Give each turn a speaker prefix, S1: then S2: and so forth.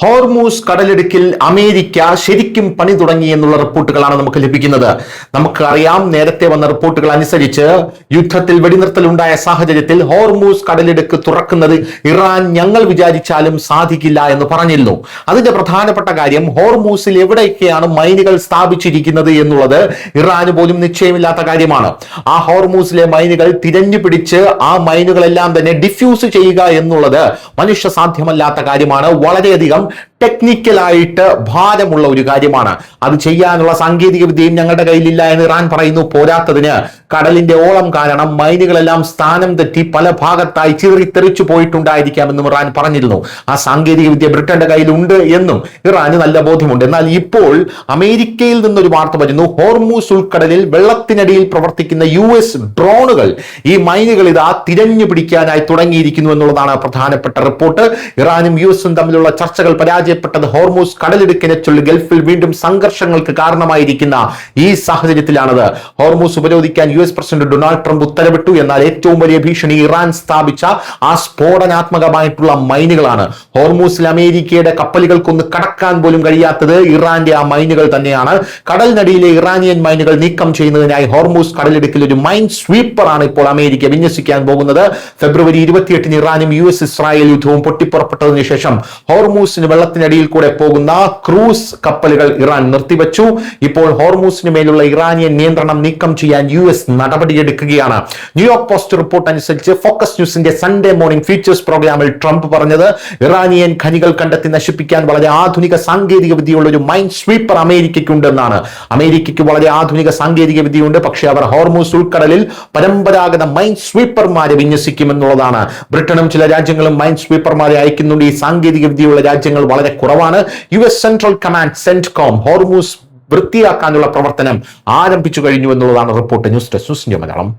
S1: Hormuz കടലിടുക്കിൽ America ശരിക്കും പണി തുടങ്ങി എന്നുള്ള റിപ്പോർട്ടുകളാണ് നമുക്ക് ലഭിക്കുന്നത്. നമുക്കറിയാം, നേരത്തെ വന്ന റിപ്പോർട്ടുകൾ അനുസരിച്ച് യുദ്ധത്തിൽ വെടിനിർത്തൽ ഉണ്ടായ സാഹചര്യത്തിൽ ഹോർമൂസ് കടലിടുക്ക് തുറക്കുന്നത് ഇറാൻ ഞങ്ങൾ വിചാരിച്ചാലും സാധിക്കില്ല എന്ന് പറഞ്ഞിരുന്നു. അതിന്റെ പ്രധാനപ്പെട്ട കാര്യം ഹോർമൂസിൽ എവിടെയൊക്കെയാണ് മൈനുകൾ സ്ഥാപിച്ചിരിക്കുന്നത് എന്നുള്ളത് ഇറാന് പോലും നിശ്ചയമില്ലാത്ത കാര്യമാണ്. ആ ഹോർമൂസിലെ മൈനുകൾ തിരഞ്ഞു പിടിച്ച് ആ മൈനുകളെല്ലാം തന്നെ ഡിഫ്യൂസ് ചെയ്യുക എന്നുള്ളത് മനുഷ്യ സാധ്യമല്ലാത്ത കാര്യമാണ്. വളരെയധികം ടെക്നിക്കലായിട്ട് ഭാരമുള്ള ഒരു കാര്യമാണ്. അത് ചെയ്യാനുള്ള സാങ്കേതിക വിദ്യയും ഞങ്ങളുടെ കയ്യിലില്ല എന്ന് ഇറാൻ പറയുന്നു. പോരാത്തതിന് കടലിന്റെ ഓളം കാരണം മൈനുകളെല്ലാം സ്ഥാനം തെറ്റി പല ഭാഗത്തായി ചിതറിത്തെറിച്ചു പോയിട്ടുണ്ടായിരിക്കാമെന്നും ഇറാൻ പറഞ്ഞിരുന്നു. ആ സാങ്കേതിക വിദ്യ ബ്രിട്ടന്റെ കയ്യിലുണ്ട് എന്നും ഇറാന് നല്ല ബോധ്യമുണ്ട്. എന്നാൽ ഇപ്പോൾ അമേരിക്കയിൽ നിന്നൊരു വാർത്ത വരുന്നു. ഹോർമൂസ് ഉൾക്കടലിൽ വെള്ളത്തിനടിയിൽ പ്രവർത്തിക്കുന്ന US ഡ്രോണുകൾ ഈ മൈനുകൾ ഇതാ തിരഞ്ഞു പിടിക്കാനായി തുടങ്ങിയിരിക്കുന്നു എന്നുള്ളതാണ് പ്രധാനപ്പെട്ട റിപ്പോർട്ട്. ഇറാനും US തമ്മിലുള്ള ചർച്ചകൾ പരാജയപ്പെട്ടത് ഹോർമൂസ് കടലിടുക്കിനെ ചൊല്ലി ഗൾഫിൽ വീണ്ടും സംഘർഷങ്ങൾക്ക് കാരണമായിരിക്കുന്ന ഈ സാഹചര്യത്തിലാണത്. ഹോർമൂസ് ഉപരോധിക്കാൻ US പ്രസിഡന്റ് ഡൊണാൾഡ് ട്രംപ് ഉത്തരവിട്ടു. എന്നാൽ ഏറ്റവും വലിയ ഭീഷണി ഇറാൻ സ്ഥാപിച്ച ആ സ്ഫോടനാത്മകമായിട്ടുള്ള മൈനുകളാണ്. ഹോർമൂസിൽ അമേരിക്കയുടെ കപ്പലുകൾക്കൊന്ന് കടക്കാൻ പോലും കഴിയാത്തത് ഇറാന്റെ ആ മൈനുകൾ തന്നെയാണ്. കടലിനടിയിലെ ഇറാനിയൻ മൈനുകൾ നീക്കം ചെയ്യുന്നതിനായി ഹോർമൂസ് കടലിടുക്കിൽ ഒരു മൈൻ സ്വീപ്പർ ആണ് ഇപ്പോൾ അമേരിക്ക വിന്യസിക്കാൻ പോകുന്നത്. ഫെബ്രുവരി 28 ഇറാനും US ഇസ്രായേൽ യുദ്ധവും പൊട്ടിപ്പുറപ്പെട്ടതിനു ശേഷം ഹോർമൂസിന് വെള്ളത്തിനടിയിൽ കൂടെ പോകുന്ന ക്രൂസ് കപ്പലുകൾ ഇറാൻ നിർത്തിവെച്ചു. ഇപ്പോൾ ഹോർമൂസിന് മേലുള്ള ഇറാനിയൻ നിയന്ത്രണം നീക്കം ചെയ്യാൻ US നടപടിയെടുക്കുകയാണ്. ന്യൂയോർക്ക് പോസ്റ്റ് റിപ്പോർട്ട് അനുസരിച്ച് ഫോക്കസ് ന്യൂസിന്റെ സൺഡേ മോർണിംഗ് ഫീച്ചേഴ്സ് പ്രോഗ്രാമിൽ ട്രംപ് പറഞ്ഞത് ഇറാനിയൻ ഖനികൾ കണ്ടെത്തി നശിപ്പിക്കാൻ വളരെ ആധുനിക സാങ്കേതിക വിദ്യയുള്ള ഒരു മൈൻ സ്വീപ്പർ അമേരിക്കയ്ക്കുണ്ടെന്നാണ്. അമേരിക്കയ്ക്ക് വളരെ ആധുനിക സാങ്കേതിക വിദ്യയുണ്ട്, പക്ഷേ അവർ ഹോർമൂസ് ഉൾക്കടലിൽ പരമ്പരാഗത മൈൻ സ്വീപ്പർമാരെ വിന്യസിക്കുമെന്നുള്ളതാണ്. ബ്രിട്ടനും ചില രാജ്യങ്ങളും മൈൻ സ്വീപ്പർമാരെ അയക്കുന്നുണ്ട്. ഈ സാങ്കേതിക വിദ്യയുള്ള രാജ്യങ്ങൾ വളരെ കുറവാണ്. US central command CENTCOM Hormuz വൃത്തിയാക്കാനുള്ള പ്രവർത്തനം ആരംഭിച്ചു കഴിഞ്ഞു എന്നുള്ളതാണ് report. News desk news India Malayalam.